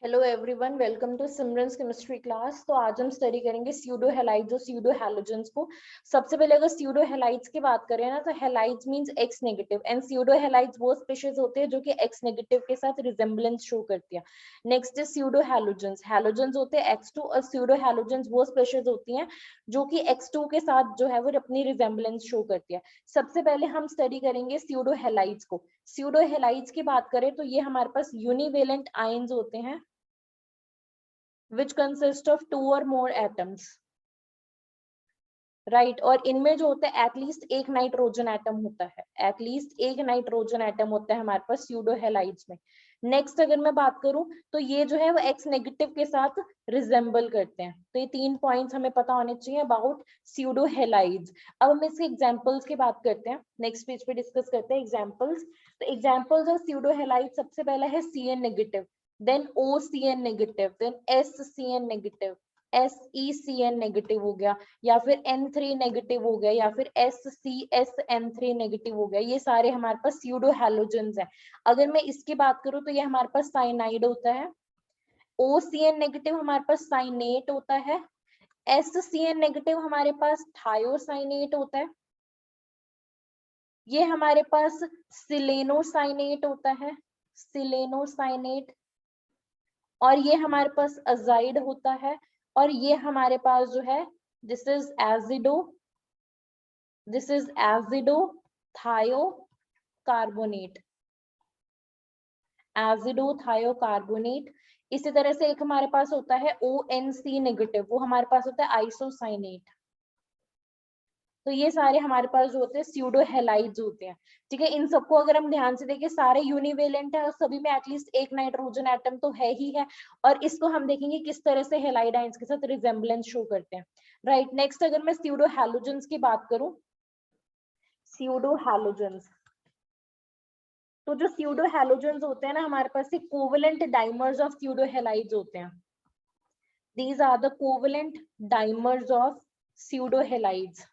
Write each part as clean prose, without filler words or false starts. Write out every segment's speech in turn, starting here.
Hello everyone, welcome to Simran's chemistry class. तो आज हम स्टडी करेंगे स्यूडो हैलाइड्स और स्यूडो हैलोजेंस को। सबसे पहले अगर स्यूडो हैलाइड्स की बात करें ना, तो halides means x negative and pseudo halides वो स्पीशीज होते हैं जो कि एक्स नेगेटिव के साथ रिजेम्बलेंस शो करती है। Next is pseudo halogens. Halogens होते हैं X2 और स्यूडो हैलोजेंस वो स्पीशीज होती हैं जो कि X2 के साथ जो है वो अपनी रिजेम्बलेंस शो करती है। सबसे पहले हम स्टडी करेंगे स्यूडो हैलाइड्स को। स्यूडो हैलाइड्स की बात करें तो ये हमारे पास यूनिवेलेंट आयंस होते हैं which consist of two or more atoms, right और इनमें जो होता है एटलीस्ट एक नाइट्रोजन एटम होता है, एटलीस्ट एक नाइट्रोजन एटम होता है हमारे पास स्यूडो हैलाइड्स में। नेक्स्ट अगर मैं बात करूं तो ये जो है वो एक्स नेगेटिव के साथ रिजेंबल करते हैं। तो ये 3 पॉइंट्स हमें पता होने चाहिए अबाउट स्यूडो हैलाइड्स। अब हम इसके एग्जांपल्स की बात करते हैं, नेक्स्ट पेज पे डिस्कस करते हैं एग्जांपल्स। तो एग्जांपल्स ऑफ स्यूडो हैलाइड, सबसे पहला है Cn negative, then OCN negative, then SCN negative, SECN negative हो गया, या फिर N3 नेगेटिव हो गया, या फिर SCSN3 नेगेटिव हो गया। ये सारे हमारे पास स्यूडो हैलोजेंस हैं। अगर मैं इसकी बात करूं तो ये हमारे पास साइनाइड होता है। OCN नेगेटिव हमारे पास साइनेट होता है। SCN नेगेटिव हमारे पास थायोसाइनेट होता है। ये हमारे पास सिलेनोसाइनेट होता है, सिलेनोसाइनेट। और ये हमारे पास अजाइड होता है। और ये हमारे पास जो है this is azido, this is azido thiocarbonate, azido thiocarbonate. इसी तरह से एक हमारे पास होता है ONC नेगेटिव, वो हमारे पास होता है आइसोसाइनेट। तो ये सारे हमारे पास जो होते हैं स्यूडो हैलाइड्स होते हैं। ठीक है, इन सबको अगर हम ध्यान से देखें सारे यूनिवेलेंट है और सभी में एटलीस्ट एक नाइट्रोजन एटम तो है ही है। और इसको हम देखेंगे किस तरह से हैलाइड आयंस के साथ रिजेम्बलेंस शो करते हैं। राइट, नेक्स्ट अगर मैं स्यूडो हैलोजेंस की बात करूं, स्यूडो हैलोजेंस, तो जो स्यूडो हैलोजेंस होते हैं ना हमारे पास covalent dimers of pseudo halides होते हैं। These are the covalent dimers of pseudo halides.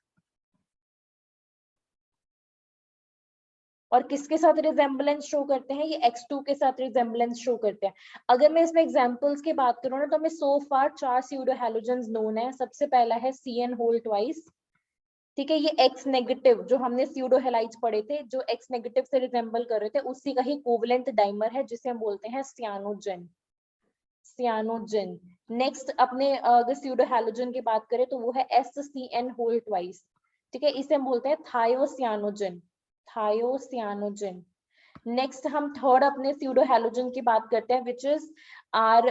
और किसके साथ रिजेम्बलेंस शो करते हैं? ये X2 के साथ रिजेम्बलेंस शो करते हैं। अगर मैं इसमें एग्जांपल्स की बात करूं ना, तो हमें सो फार 4 स्यूडो हैलोजेंस नोन है। सबसे पहला है CN होल ट्वाइस। ठीक है, ये X नेगेटिव जो हमने स्यूडो हैलाइड्स पढ़े थे, जो X नेगेटिव से रिजेम्बल कर रहे थे, उसी का ही कोवेलेंट डाइमर है जिसे हम बोलते हैं सियानोजन, सियानोजन। नेक्स्ट अपने अगर स्यूडो हैलोजन की बात करें तो वो है SCN होल ट्वाइस। ठीक है, इसे हम बोलते हैं थायोसियानोजन, थायोसियानोजन। नेक्स्ट हम थर्ड अपने स्यूडो हैलोजन की बात करते हैं which is are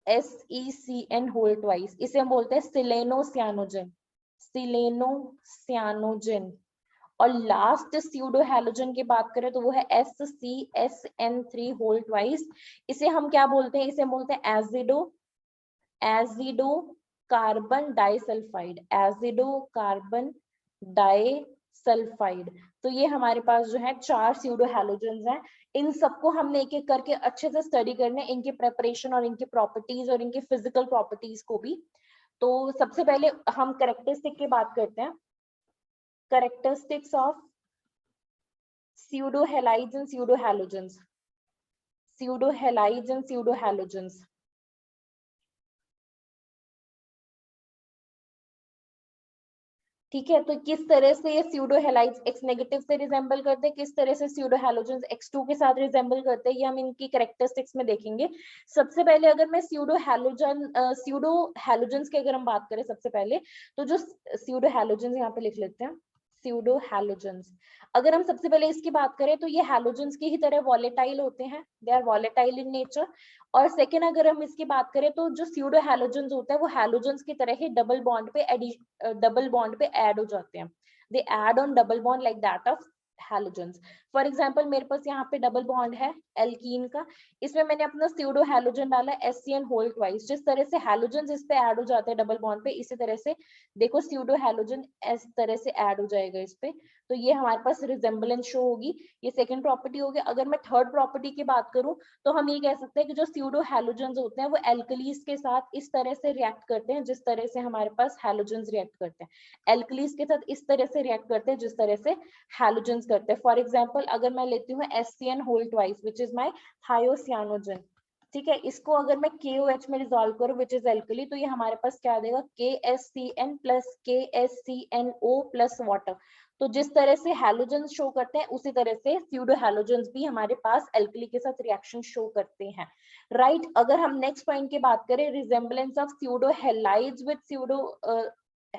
SECN whole twice. इसे हम बोलते हैं सिलेनोसियानोजन, सिलेनोसियानोजन। और लास्ट स्यूडो हैलोजन की बात करें तो वो है SCSN3 होल ट्वाइस। इसे हम क्या बोलते हैं? इसे हम बोलते हैं azido, azido carbon disulphide, azido carbon disulphide. तो ये हमारे पास जो है 4 स्यूडो हैलोजेंस हैं। इन सबको हमने एक एक करके अच्छे से स्टडी करना है, इनके प्रेपरेशन और इनकी प्रॉपर्टीज और इनकी फिजिकल प्रॉपर्टीज को भी। तो सबसे पहले हम कैरेक्टरिस्टिक की बात करते हैं, characteristics of pseudo halides and pseudo halogens, pseudo halides and pseudo halogens। ठीक है, तो किस तरह से ये स्यूडो हैलाइड्स एक्स नेगेटिव से रिजेंबल करते हैं, किस तरह से स्यूडो हैलोजेंस X2 के साथ रिजेंबल करते हैं, ये हम इनकी कैरेक्टरिस्टिक्स में देखेंगे। सबसे पहले अगर मैं स्यूडो हैलोजेंस की अगर हम बात करें, सबसे पहले तो जो स्यूडो हैलोजेंस यहाँ पे लिख लेते हैं, स्यूडो हैलोजेंस। अगर हम सबसे पहले इसकी बात करें तो ये हैलोजेंस की ही तरह वॉलेटाइल होते हैं, they are volatile in nature. और सेकेंड अगर हम इसकी बात करें तो जो स्यूडो हैलोजेंस होते हैं वो हैलोजेंस की तरह ही डबल बॉन्ड पे ऐड हो जाते हैं, they add on double bond like that of halogens. For example मेरे पास यहाँ पे डबल बॉन्ड है एल्कीन का, इसमें मैंने अपना स्यूडो हैलोजन डाला SCN होल ट्वाइस। जिस तरह से हैलोजेंस इस पे ऐड हो जाते हैं डबल बॉन्ड पे, इसी तरह से देखो स्यूडो हैलोजन इस तरह से ऐड हो जाएगा इस पे। तो ये हमारे पास रिजेम्बलेंस शो होगी, ये सेकंड प्रॉपर्टी होगी। अगर मैं थर्ड प्रॉपर्टी की बात करूं तो हम ये कह सकते हैं कि जो स्यूडो हैलोजेंस होते हैं वो एल्कलीज के साथ इस तरह से रिएक्ट करते हैं जिस तरह से हमारे पास हैलोजेंस रिएक्ट करते हैं, एल्कलीज के साथ इस तरह से रिएक्ट करते हैं जिस तरह से हैलोजेंस करते हैं। फॉर एग्जांपल अगर मैं लेती हूँ SCN whole twice which is my thiocyanogen, ठीक है, इसको अगर मैं KOH में रिजॉल्व करूं विच इज एल्कली, तो ये हमारे पास क्या आ जाएगा, KSCN plus KSCNO plus water. तो जिस तरह से हैलोजेंस शो करते हैं उसी तरह से स्यूडो हैलोजेंस भी हमारे पास एल्कली के साथ रिएक्शन शो करते हैं, राइट। अगर हम नेक्स्ट पॉइंट की बात करें, resemblance of pseudo halides with pseudo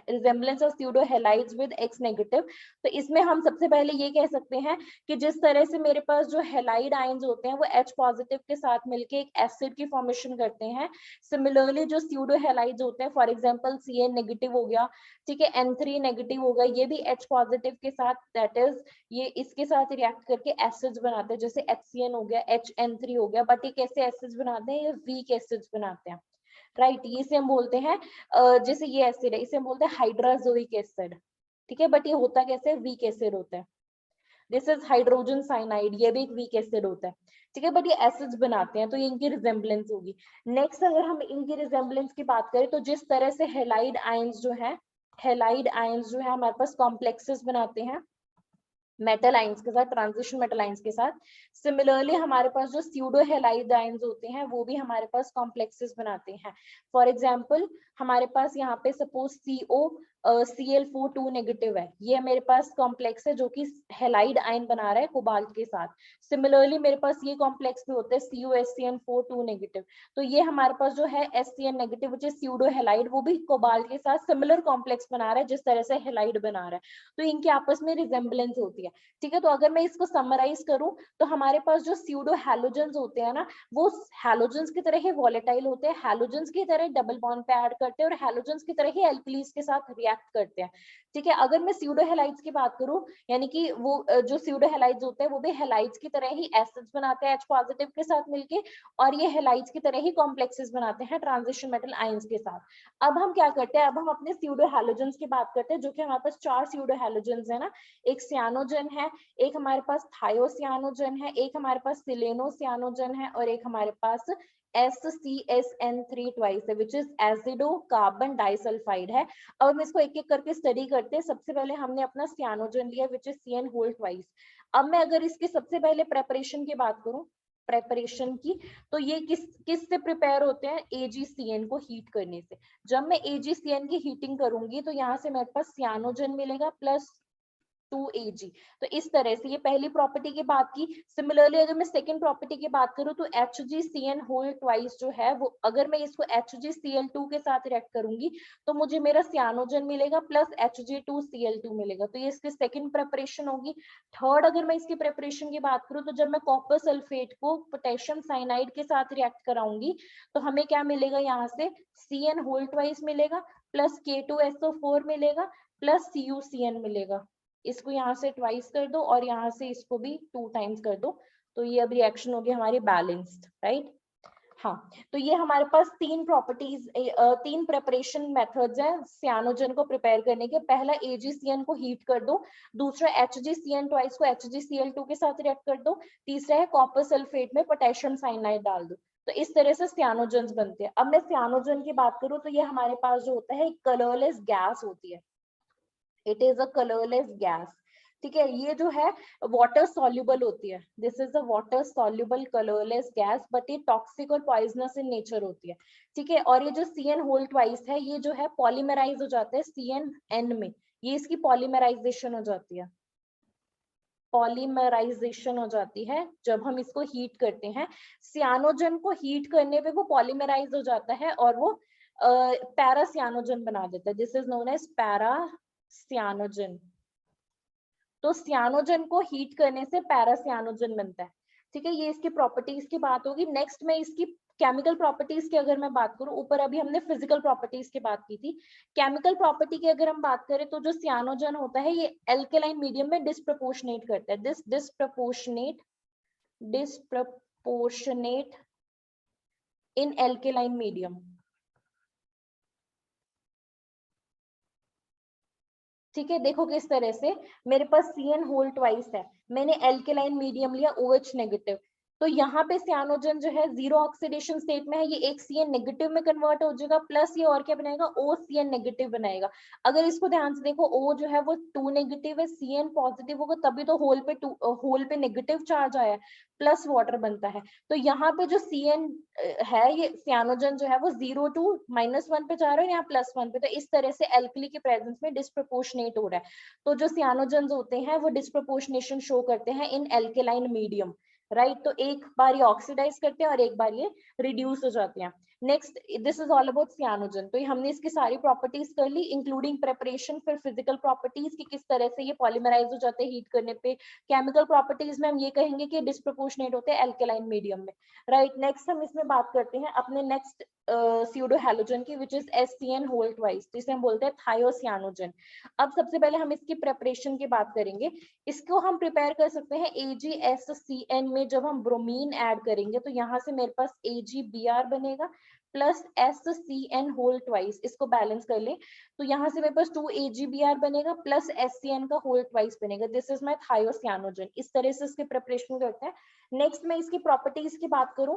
resemblance of pseudo halides with X negative, तो इसमें हम सबसे पहले ये कह सकते हैं कि जिस तरह से मेरे पास जो हैलाइड आयंस होते हैं वो H पॉजिटिव के साथ मिलके एक एसिड की फॉर्मेशन करते हैं, सिमिलरली जो स्यूडो हैलाइड्स होते हैं, फॉर एग्जांपल Cn नेगेटिव हो गया, ठीक है, N3 नेगेटिव हो गया, ये भी H पॉजिटिव के साथ, दैट इज ये इसके साथ रिएक्ट करके एसिड्स बनाते हैं, जैसे HCN हो गया, HN3 हो गया, बट ये कैसे एसिड्स बनाते हैं, ये वीक एसिड्स बनाते हैं, राइट। इसे हम बोलते हैं जैसे ये एसिड है, इसे हम बोलते हैं हाइड्राजोइक एसिड, ठीक है, बट ये होता कैसे, वीक एसिड होता है। दिस इज हाइड्रोजन साइनाइड, ये भी एक वीक एसिड होता है, ठीक है, बट ये एसिड्स बनाते हैं, तो ये इनकी रिजेम्बलेंस होगी। नेक्स्ट अगर हम इनकी रिजेम्बलेंस की बात करें, तो जिस तरह से हैलाइड आयंस जो है, हैलाइड आयंस जो है हमारे पास कॉम्प्लेक्सेस बनाते हैं मेटल आयंस के साथ, ट्रांजिशन मेटल आयंस के साथ, सिमिलरली हमारे पास जो स्यूडो हैलाइड आयंस होते हैं वो भी हमारे पास कॉम्प्लेक्सेस बनाते हैं। फॉर एग्जांपल हमारे पास यहाँ पे सपोज CO Cl4 2 नेगेटिव है, ये मेरे पास कॉम्प्लेक्स है जो कि हैलाइड आयन बना रहा है कोबाल्ट के साथ। सिमिलरली मेरे पास ये कॉम्प्लेक्स भी होते हैं CuSCN4 2 नेगेटिव, तो ये हमारे पास जो है SCN negative which is pseudo halide, वो भी कोबाल्ट के साथ सिमिलर कॉम्प्लेक्स बना रहा है जिस तरह से हैलाइड बना रहा है, तो इनकी आपस में रिजेम्बलेंस होती है, ठीक है। तो अगर मैं इसको समराइज करूं तो हमारे पास जो स्यूडो हैलोजेंस होते हैं ना, वो हैलोजेंस की तरह ही वॉलेटाइल होते हैं, हैलोजेंस की तरह डबल बॉन्ड पे ऐड करते हैं और हैलोजेंस की तरह ही एल्कलीज के साथ रिएक्ट करते हैं, ठीक है। अगर मैं स्यूडो हैलाइड्स की बात करूं, यानी कि वो जो स्यूडो हैलाइड्स होते हैं वो भी हैलाइड्स की तरह ही एसिड्स बनाते हैं H पॉजिटिव के साथ मिलके, और ये हैलाइड्स की तरह ही कॉम्प्लेक्सेस बनाते हैं ट्रांजिशन मेटल आयंस के साथ। अब हम क्या करते हैं, अब हम अपने स्यूडो हैलोजेंस की बात करते हैं, जो कि हमारे पास 4 स्यूडो हैलोजेंस है ना, एक सियानोजन है, एक हमारे पास थायोसियानोजन है, एक हमारे पास सिलेनोसियानोजन है, और एक हमारे पास SCSN3 ट्वाइस है, विच इज एसिडो कार्बन डाइसल्फाइड है। अब हम इसको एक एक करके स्टडी करते हैं। सबसे पहले हमने अपना सियानोजन लिया which is CN whole twice. अब मैं अगर इसकी सबसे पहले प्रेपरेशन की बात करूं, प्रेपरेशन की, तो ये किस से प्रिपेयर होते हैं, AgCN को हीट करने से। जब मैं AgCN की हीटिंग करूंगी तो यहाँ से मेरे पास सियानोजन मिलेगा प्लस 2Ag। तो इस तरह से ये पहली प्रॉपर्टी की बात की। सिमिलरली अगर मैं सेकंड प्रॉपर्टी की बात करूं तो HgCN होल ट्वाइस जो है वो, अगर मैं इसको HgCl2 के साथ रिएक्ट करूंगी तो मुझे मेरा सियानोजन मिलेगा प्लस Hg2Cl2 मिलेगा, तो ये इसकी सेकंड प्रेपरेशन होगी। थर्ड अगर मैं इसकी प्रेपरेशन की बात करूं तो जब मैं कॉपर सल्फेट को पोटेशियम साइनाइड के साथ रिएक्ट कराऊंगी तो हमें क्या मिलेगा, यहाँ से CN होल ट्वाइस मिलेगा प्लस K2SO4 मिलेगा प्लस CuCN मिलेगा। इसको यहाँ से ट्वाइस कर दो और यहाँ से इसको भी 2 टाइम्स कर दो, तो ये अब रिएक्शन होगी हमारी बैलेंस्ड, राइट। हाँ, तो ये हमारे पास 3 प्रॉपर्टीज, 3 प्रिपरेशन मेथड्स हैं सियानोजन को प्रिपेयर करने के। पहला AgCN को हीट कर दो, दूसरा HgCN ट्वाइस को HgCl2 के साथ रिएक्ट कर दो, तीसरा है कॉपर सल्फेट में पोटेशियम साइनाइड डाल दो। तो इस तरह से सियानोजन्स बनते हैं। अब मैं सियानोजन की बात करूं तो ये हमारे पास जो होता है एक कलरलेस गैस होती है, it is a colourless gas, ठीक है। ये जो है वाटर सॉल्युबल होती है, this is a water soluble colourless gas, but ये टॉक्सिक और पॉइजनस इन नेचर होती है, ठीक है। और ये जो CN होल ट्वाइस है ये जो है पॉलीमराइज हो जाता है CNN में, ये इसकी पॉलीमराइजेशन हो जाती है, पॉलीमराइजेशन हो जाती है जब हम इसको हीट करते हैं। सियानोजन को हीट करने पे वो पॉलीमराइज हो जाता है और वो पैरासियानोजन बना देता है, दिस इज नोन एज पैरासियानोजन। तो सियानोजन को हीट करने से पैरासियानोजन बनता है, ठीक है। ये इसकी प्रॉपर्टीज की बात होगी। नेक्स्ट में इसकी केमिकल प्रॉपर्टीज की अगर मैं बात करूं, ऊपर अभी हमने फिजिकल प्रॉपर्टीज की बात की थी, केमिकल प्रॉपर्टी की अगर हम बात करें तो जो सियानोजन होता है ये एल्केलाइन मीडियम में डिस्प्रपोर्शनेट करता है, डिस्प्रपोर्शनेट इन एल्केलाइन मीडियम, ठीक है। देखो किस तरह से, मेरे पास CN होल ट्वाइस है, मैंने एल्केलाइन मीडियम लिया OH नेगेटिव, तो यहाँ पे सियानोजन जो है जीरो ऑक्सीडेशन स्टेट में है, ये एक CN नेगेटिव में कन्वर्ट हो जाएगा, प्लस ये और क्या बनाएगा, OCN नेगेटिव बनाएगा। अगर इसको ध्यान से देखो, O जो है वो 2 नेगेटिव है, CN पॉजिटिव होगा, तभी तो होल पे नेगेटिव चार्ज आया है, प्लस वाटर बनता है। तो यहाँ पे जो CN है, ये सियानोजन जो है वो 0 to -1 पे जा रहा है, यहाँ +1 पे, तो इस तरह से एल्कली के प्रेजेंस में डिस्प्रोपोर्शनेट हो रहा है। तो जो सियानोजन होते हैं वो डिस्प्रोपोर्शनेशन शो करते हैं इन एल्केलाइन मीडियम, राइट। तो एक बार ये ऑक्सीडाइज करते हैं और एक बार ये रिड्यूस हो जाते हैं। Next, this is all about cyanogen. तो ये हमने इसकी सारी प्रॉपर्टीज कर ली, इंक्लूडिंग प्रेपरेशन, फिर फिजिकल प्रॉपर्टीज कि किस तरह से ये पॉलीमराइज हो जाते हैं हीट करने पे। केमिकल प्रॉपर्टीज में हम ये कहेंगे कि डिस्प्रोपोर्शनेट होते हैं एल्केलाइन मीडियम में, राइट। नेक्स्ट हम इसमें बात करते हैं अपने नेक्स्ट स्यूडो हैलोजन की, which is SCN whole twice, जिसे हम बोलते हैं थायोसियानोजन। अब सबसे पहले हम इसकी प्रेपरेशन की बात करेंगे। इसको हम प्रिपेयर कर सकते हैं AgSCN में, जब हम ब्रोमीन ऐड करेंगे तो यहाँ से मेरे पास AgBr बनेगा प्लस SCN होल ट्वाइस, इसको बैलेंस कर ले तो यहाँ से मेरे पास 2 AgBr बनेगा प्लस SCN का होल ट्वाइस बनेगा। This is my thiocyanogen. इस तरह से इसके प्रिपरेशन करते हैं। नेक्स्ट मैं इसकी प्रॉपर्टीज की बात करूं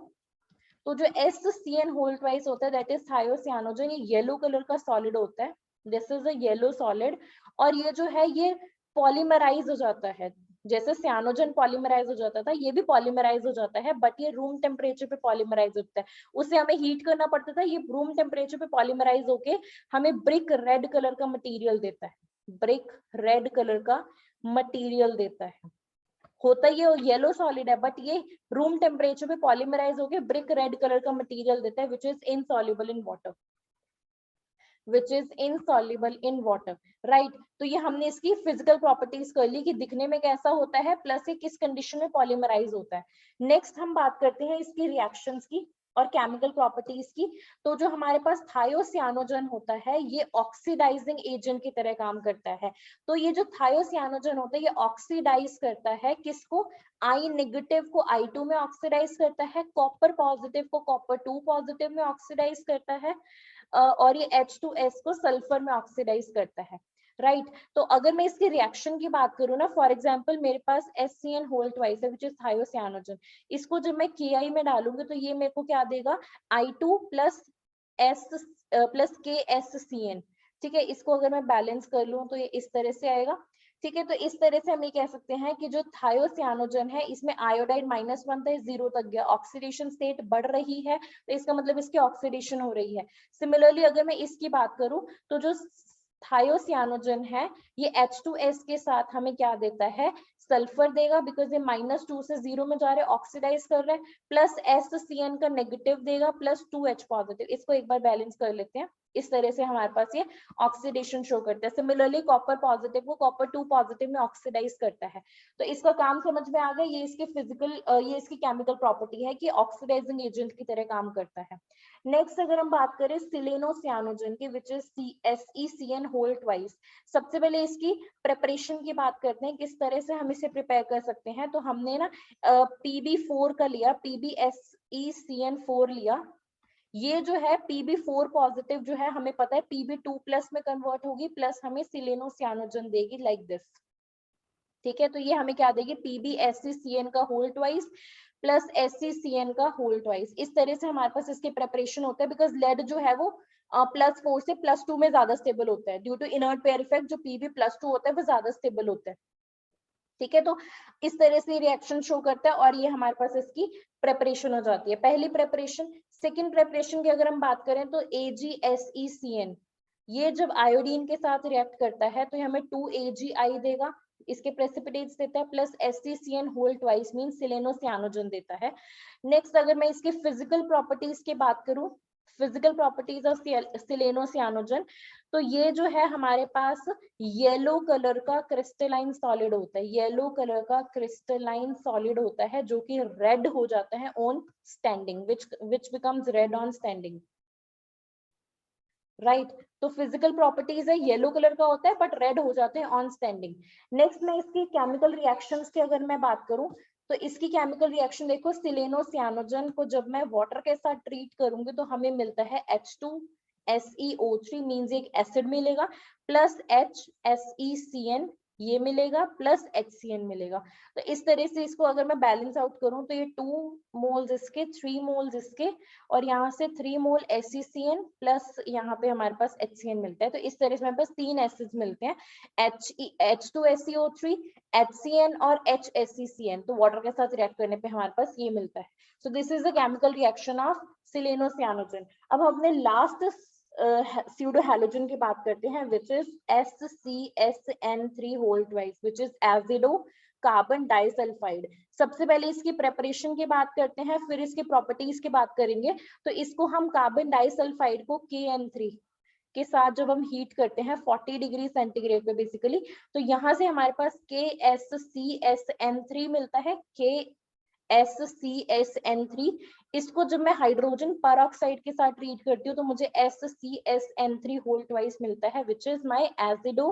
तो जो SCN होल ट्वाइस होता है, दैट इज थायोसियानोजन, ये येलो कलर का सॉलिड होता है। This is a yellow solid, और ये जो है ये पॉलीमराइज हो जाता है, जैसे सियानोजन पॉलीमराइज हो जाता था, ये भी पॉलीमराइज हो जाता है, बट ये रूम टेम्परेचर पे पॉलीमराइज होता है। उसे हमें हीट करना पड़ता था, ये रूम टेम्परेचर पे पॉलीमराइज होके हमें ब्रिक रेड कलर का मटेरियल देता है, ब्रिक रेड कलर का मटेरियल देता है। होता ये येलो सॉलिड है, बट ये रूम टेम्परेचर पे पॉलीमराइज होके ब्रिक रेड कलर का मटेरियल देता है, which is insoluble in water, which is insoluble in water, right. तो ये हमने इसकी फिजिकल प्रॉपर्टीज कर ली कि दिखने में कैसा होता है, प्लस ये किस कंडीशन में पॉलीमराइज होता है। नेक्स्ट हम बात करते हैं इसकी रिएक्शंस की और केमिकल प्रॉपर्टीज की। तो जो हमारे पास थायोसियानोजन होता है, ये ऑक्सीडाइजिंग एजेंट की तरह काम करता है। तो ये जो थायोसियानोजन होता है, ये ऑक्सीडाइज करता है किसको, I नेगेटिव को I2 में ऑक्सीडाइज करता है, कॉपर पॉजिटिव को कॉपर 2 पॉजिटिव में ऑक्सीडाइज करता है, और ये H2S को सल्फर में ऑक्सीडाइज करता है, राइट। तो अगर मैं इसकी रिएक्शन की बात करूँ ना, फॉर एग्जांपल मेरे पास SCN होल ट्वाइस है, विच इज थायोसियानोजन। इसको जब मैं KI में डालूंगी तो ये मेरे को क्या देगा, I2 प्लस KSCN, ठीक है। इसको अगर मैं बैलेंस कर लूं तो ये इस तरह से आएगा, ठीक है। तो इस तरह से हम ये कह सकते हैं कि जो थायोसियानोजन है, इसमें आयोडाइड -1 था, 0 तक गया, ऑक्सीडेशन स्टेट बढ़ रही है, तो इसका मतलब इसकी ऑक्सीडेशन हो रही है। सिमिलरली अगर मैं इसकी बात करूं तो जो थायोसियानोजन है, ये H2S के साथ हमें क्या देता है, सल्फर देगा, बिकॉज ये -2 से 0 में जा रहे हैं, ऑक्सीडाइज कर रहे हैं, प्लस SCN का नेगेटिव देगा प्लस 2H पॉजिटिव। इसको एक बार बैलेंस कर लेते हैं। इस तरह से हमारे पास ये ऑक्सीडेशन शो करता है। सिमिलरली कॉपर पॉजिटिव को कॉपर 2 पॉजिटिव में ऑक्सीडाइज करता है। तो इसका काम समझ में आ गया। ये इसकी फिजिकल ये इसकी केमिकल प्रॉपर्टी है कि ऑक्सीडाइजिंग एजेंट की तरह काम करता है। नेक्स्ट अगर हम बात करें सिलेनोसियानोजन की, which is SECN whole twice. सबसे पहले इसकी प्रिपरेशन की बात करते हैं, किस तरह से हम इसे प्रिपेयर कर सकते हैं। तो हमने ना PB4 का लिया, PBSECN4 लिया। ये जो है PB4 पॉजिटिव जो है, हमें पता है PB2 प्लस में कन्वर्ट होगी, प्लस हमें सिलेनोसियानोजन देगी लाइक दिस, ठीक है। तो ये हमें क्या देगी, PBSCN का होल ट्वाइस प्लस SCCN का होल ट्वाइस। इस तरह से हमारे पास इसके प्रेपरेशन होता है, बिकॉज लेड जो है वो +4 से +2 में ज्यादा स्टेबल होता है, due to inert pair effect. जो PB+2 होता है वो ज्यादा स्टेबल होता है, ठीक है। तो इस तरह से रिएक्शन शो करता है और ये हमारे पास इसकी प्रेपरेशन हो जाती है, पहली प्रेपरेशन। सेकंड प्रेपरेशन की अगर हम बात करें तो AgSECN, ये जब आयोडीन के साथ रिएक्ट करता है तो हमें 2 AgI देगा, इसके प्रेसिपिटेट्स देता है, plus SCCN whole twice mean selenocyanogen देता है। नेक्स्ट अगर मैं इसके फिजिकल प्रॉपर्टीज की बात करूं, फिजिकल प्रॉपर्टीज ऑफ सिलेनोसियानोजन, तो ये जो है हमारे पास येलो कलर का क्रिस्टलाइन सॉलिड होता है, येलो कलर का क्रिस्टलाइन सॉलिड होता है, जो कि रेड हो जाता है on standing, which becomes red on standing, right. तो फिजिकल प्रॉपर्टीज है, येलो कलर का होता है बट रेड हो जाते हैं ऑन स्टैंडिंग। नेक्स्ट में इसकी केमिकल रिएक्शंस की अगर मैं बात करूं तो इसकी केमिकल रिएक्शन देखो, सिलेनोसियानोजन को जब मैं वाटर के साथ ट्रीट करूंगी तो हमें मिलता है H2SeO3 मींस एक एसिड मिलेगा, प्लस HSECN, ये मिलेगा प्लस HCN मिलेगा। तो इस तरह से इसको अगर मैं बैलेंस आउट करूं तो ये 2 मोल्स इसके, 3 मोल्स इसके, और यहाँ से 3 मोल SeCN प्लस यहाँ पे हमारे पास HCN मिलता है। तो इस तरह से हमारे पास 3 एसिड्स मिलते हैं, H2SeO3, HCN और HSeCN। तो वाटर के साथ रिएक्ट करने पे हमारे पास ये मिलता है। So this is the chemical reaction of selenocyanogen. अब हम अपने लास्ट pseudo halogen की बात करते हैं, which is SCSN3 whole twice, which is azido carbon disulphide. सबसे पहले इसकी प्रेपरेशन की बात करते हैं, फिर इसकी प्रॉपर्टीज की बात करेंगे। तो इसको हम कार्बन डाइसल्फाइड को KN3 के साथ जब हम हीट करते हैं 40 डिग्री सेंटीग्रेड पे बेसिकली, तो यहाँ से हमारे पास KSCSN3 मिलता है, KSCSN3। इसको जब मैं हाइड्रोजन परऑक्साइड के साथ ट्रीट करती हूँ तो मुझे SCSN3 होल ट्वाइस मिलता है, which is my azido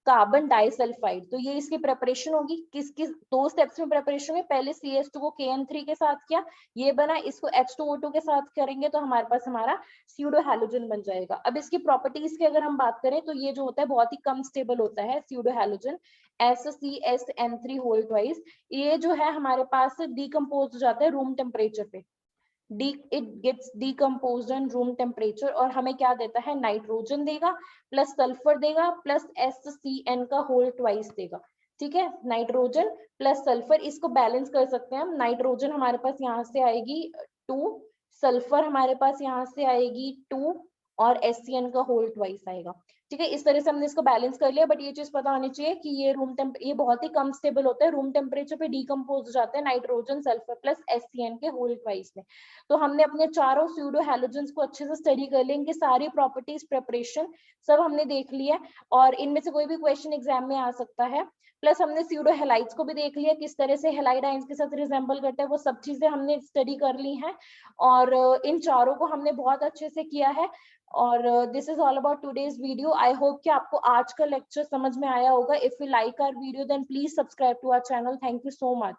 carbon disulphide. तो ये इसकी प्रेपरेशन होगी। किस किस 2 स्टेप्स में प्रेपरेशन है, पहले CH2 को KN3 के साथ किया, ये बना, इसको H2O2 के साथ करेंगे तो हमारे पास हमारा स्यूडो हैलोजन बन जाएगा। अब इसकी प्रॉपर्टीज की अगर हम बात करें तो ये जो होता है बहुत ही कम स्टेबल होता है pseudo halogen SCSN3 whole twice. ये जो है हमारे पास डिकम्पोज हो जाता है रूम टेम्परेचर पे, it gets decomposed in room temperature, और हमें क्या देता है, नाइट्रोजन देगा प्लस सल्फर देगा प्लस SCN का होल ट्वाइस देगा। ठीक है, नाइट्रोजन प्लस सल्फर, इसको बैलेंस कर सकते हैं हम। नाइट्रोजन हमारे पास यहाँ से आएगी 2, सल्फर हमारे पास यहाँ से आएगी 2 और SCN का होल ट्वाइस आएगा। ठीक है, इस तरह से हमने इसको बैलेंस कर लिया। बट ये चीज पता होनी चाहिए कि ये बहुत ही कम स्टेबल होता है, रूम टेम्परेचर पे डिकम्पोज हो जाता है नाइट्रोजन सल्फर प्लस SCN के होल ट्वाइस में। तो हमने अपने चारों स्यूडो हैलोजेंस को अच्छे से स्टडी कर लिया, इनकी सारी प्रॉपर्टीज, प्रिपरेशन सब हमने देख लिया, और इनमें से कोई भी क्वेश्चन एग्जाम में आ सकता है। प्लस हमने स्यूडो हैलाइड्स को भी देख लिया, किस तरह से हैलाइड आयंस के साथ रिजेंबल करता है, वो सब चीजें हमने स्टडी कर ली हैं, और इन चारों को हमने बहुत अच्छे से किया है। और this is all about today's video. I hope कि आपको आज का लेक्चर समझ में आया होगा। If you like our video then please subscribe to our channel. Thank you so much.